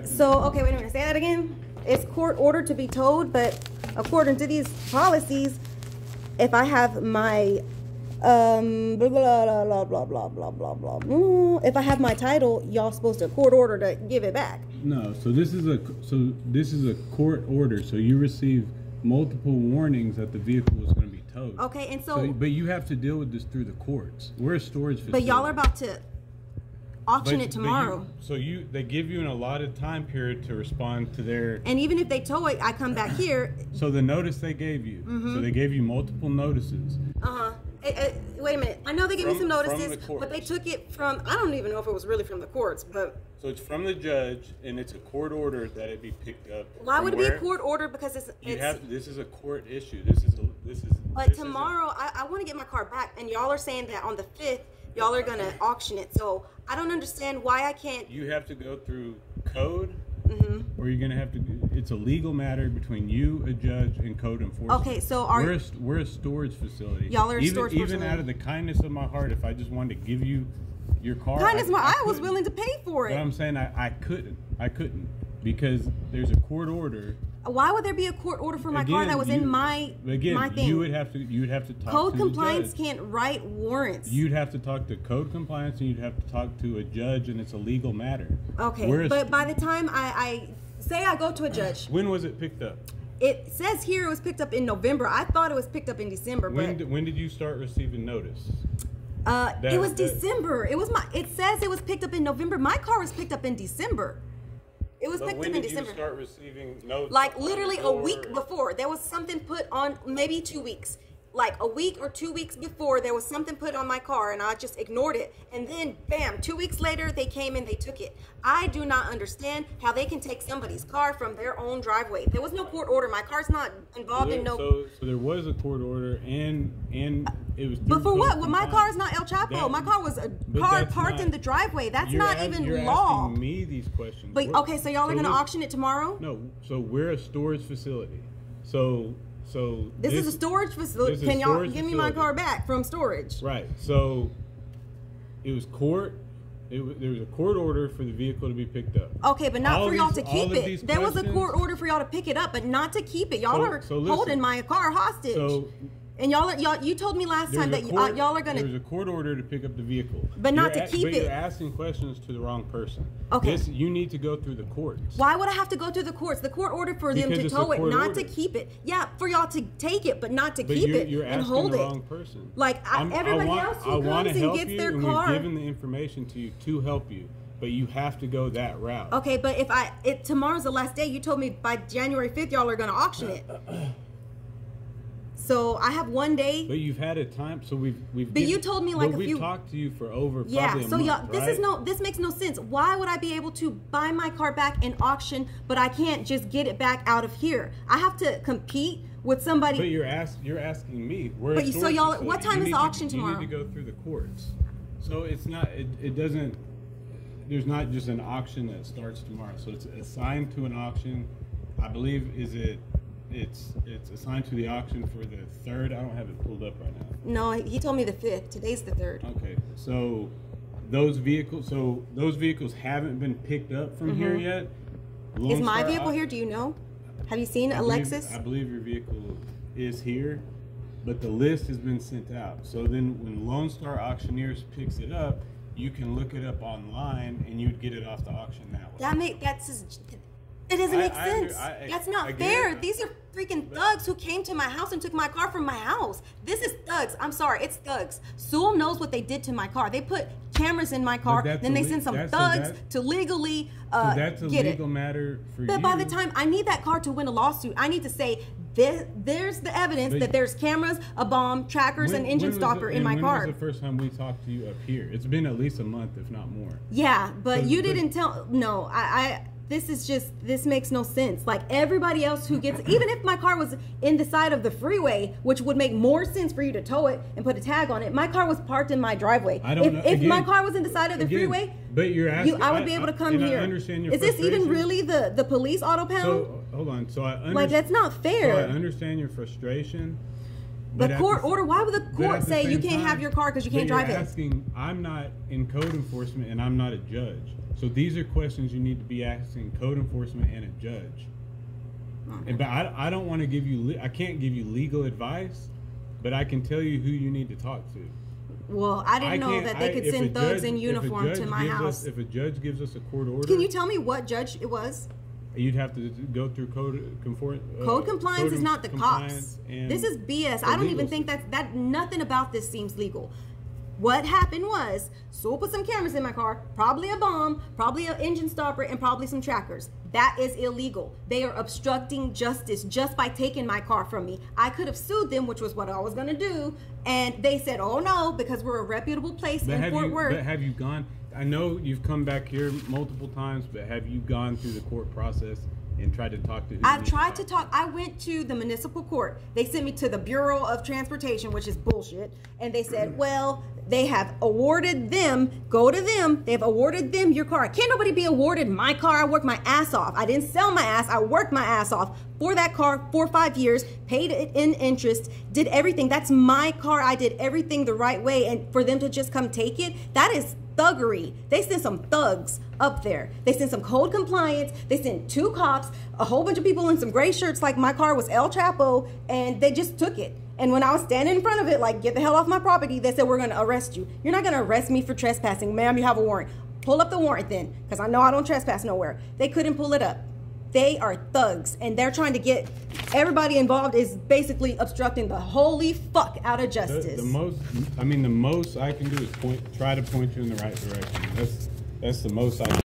So, okay, wait a minute. Say that again. It's court ordered to be towed, but according to these policies, if I have my blah blah blah blah blah blah blah blah blah, if I have my title, y'all supposed to court order to give it back. No, so this is a court order. So you receive multiple warnings that the vehicle was going to be towed. Okay, and so but you have to deal with this through the courts. We're a storage facility. But y'all are about to auction it tomorrow. They give you an allotted time period to respond to their. And even if they tow it, I come back here. So the notice they gave you. So they gave you multiple notices. Wait a minute. I know they gave me some notices, but they took it from. I don't even know if it was really from the courts, but. So it's from the judge, and it's a court order that it be picked up. Why would it be a court order? Because this is a court issue. This is. But tomorrow, I want to get my car back, and y'all are saying that on the 5th, y'all are gonna auction it. So I don't understand why I can't. You have to go through code, or you're gonna have to. It's a legal matter between you, a judge, and code enforcement. Okay, so we're a storage facility. Y'all are a storage facility. Even out of the kindness of my heart, if I just wanted to give you your car, I was willing to pay for it. But I'm saying I couldn't because there's a court order. Why would there be a court order for my car that was in my thing? You would have to talk code to compliance the judge. Can't write warrants. You'd have to talk to code compliance, and you'd have to talk to a judge, and it's a legal matter. Okay, but by the time I say I go to a judge, when was it picked up? It says here it was picked up in November. I thought it was picked up in December. When did you start receiving notice? It was December. It says it was picked up in November. My car was picked up in December. It was picked up in December. When did you start receiving notice? Like literally a week before. There was something put on, maybe 2 weeks. Like a week or 2 weeks before, there was something put on my car, and I just ignored it. And then, bam, 2 weeks later, they came and they took it. I do not understand how they can take somebody's car from their own driveway. There was no court order. My car's not involved in no. So there was a court order, and it was. But for what? Well, my car is not El Chapo. My car was a car parked in the driveway. That's not even law. You're asking me these questions. But okay, so y'all are gonna auction it tomorrow? No. So we're a storage facility. So this is a storage facility. Can y'all give me my car back from storage? Right. So it was court. There was a court order for the vehicle to be picked up. Okay, but not for y'all to keep it. There was a court order for y'all to pick it up, but not to keep it. Y'all are holding my car hostage. And you told me last time that y'all are gonna. There's a court order to pick up the vehicle, but not to keep it. You're asking questions to the wrong person. Okay. You need to go through the courts. Why would I have to go through the courts? The court ordered for them to tow it, not to keep it. Yeah, for y'all to take it, but not to keep it and hold it. You're asking the wrong person. Like everybody else who comes and gets their car. We've given the information to you to help you. But you have to go that route. Okay, but if tomorrow's the last day, you told me by January 5th y'all are gonna auction it. So I have 1 day. But you've had a time, so we've. But you told me like a few. We've talked to you for over probably a month, y'all, this makes no sense. Why would I be able to buy my car back in auction, but I can't just get it back out of here? I have to compete with somebody. But you're asking me. So y'all, what time is the auction tomorrow? You need to go through the courts. So it's not. It doesn't. There's not just an auction that starts tomorrow. So it's assigned to an auction. I believe It's assigned to the auction for the 3rd. I don't have it pulled up right now. No, he told me the 5th. Today's the 3rd. Okay, so those vehicles haven't been picked up from here yet. Is my vehicle here? Do you know? Have you seen Alexis? I believe your vehicle is here, but the list has been sent out. So then when Lone Star Auctioneers picks it up, you can look it up online and you'd get it off the auction that way. It doesn't make sense. That's not fair. These are freaking thugs who came to my house and took my car from my house. This is thugs. I'm sorry, it's thugs. Sewell knows what they did to my car. They put cameras in my car, then they sent some thugs to legally that's a get legal matter for you. But by the time I need that car to win a lawsuit, I need to say there's the evidence that there's cameras, a bomb, trackers, and engine stopper in my car. When was the first time we talked to you up here? It's been at least a month, if not more. Yeah, but you didn't tell. No, this makes no sense. Like everybody else who gets, even if my car was in the side of the freeway, which would make more sense for you to tow it and put a tag on it. My car was parked in my driveway. If my car was in the side of the freeway, but you're asking, I would be able to come here. I understand your Is this even really the police auto pound? So hold on. So I understand. Like that's not fair. So I understand your frustration, The court order. Why would the court say you can't have your car because you can't drive it? I'm not in code enforcement and I'm not a judge. So these are questions you need to be asking code enforcement and a judge. Okay. But I don't want to give you. I can't give you legal advice, but I can tell you who you need to talk to. Well, I didn't know that they could send thugs in uniform to my house. If a judge gives us a court order, can you tell me what judge it was? You'd have to go through code compliance is not the cops. This is BS. I don't even think that nothing about this seems legal. What happened was, Sewell put some cameras in my car, probably a bomb, probably an engine stopper, and probably some trackers. That is illegal. They are obstructing justice just by taking my car from me. I could have sued them, which was what I was going to do, and they said, oh no, because we're a reputable place in Fort Worth. But have you gone, I know you've come back here multiple times, but have you gone through the court process and tried to talk to who? I've tried to talk. I went to the municipal court. They sent me to the Bureau of Transportation, which is bullshit. And they said, well, they have awarded them, go to them, they've awarded them your car. Can't nobody be awarded my car? I worked my ass off. I didn't sell my ass. I worked my ass off for that car 4 or 5 years, paid it in interest, did everything. That's my car. I did everything the right way. And for them to just come take it, that is thuggery. They sent some thugs up there. They sent some code compliance. They sent 2 cops, a whole bunch of people in some gray shirts like my car was El Chapo, and they just took it. And when I was standing in front of it, like, get the hell off my property, they said, we're going to arrest you. You're not going to arrest me for trespassing. Ma'am, you have a warrant. Pull up the warrant then, because I know I don't trespass nowhere. They couldn't pull it up. They are thugs, and they're trying to get everybody involved is basically obstructing the holy fuck out of justice. The most I can do is try to point you in the right direction. That's the most I can do.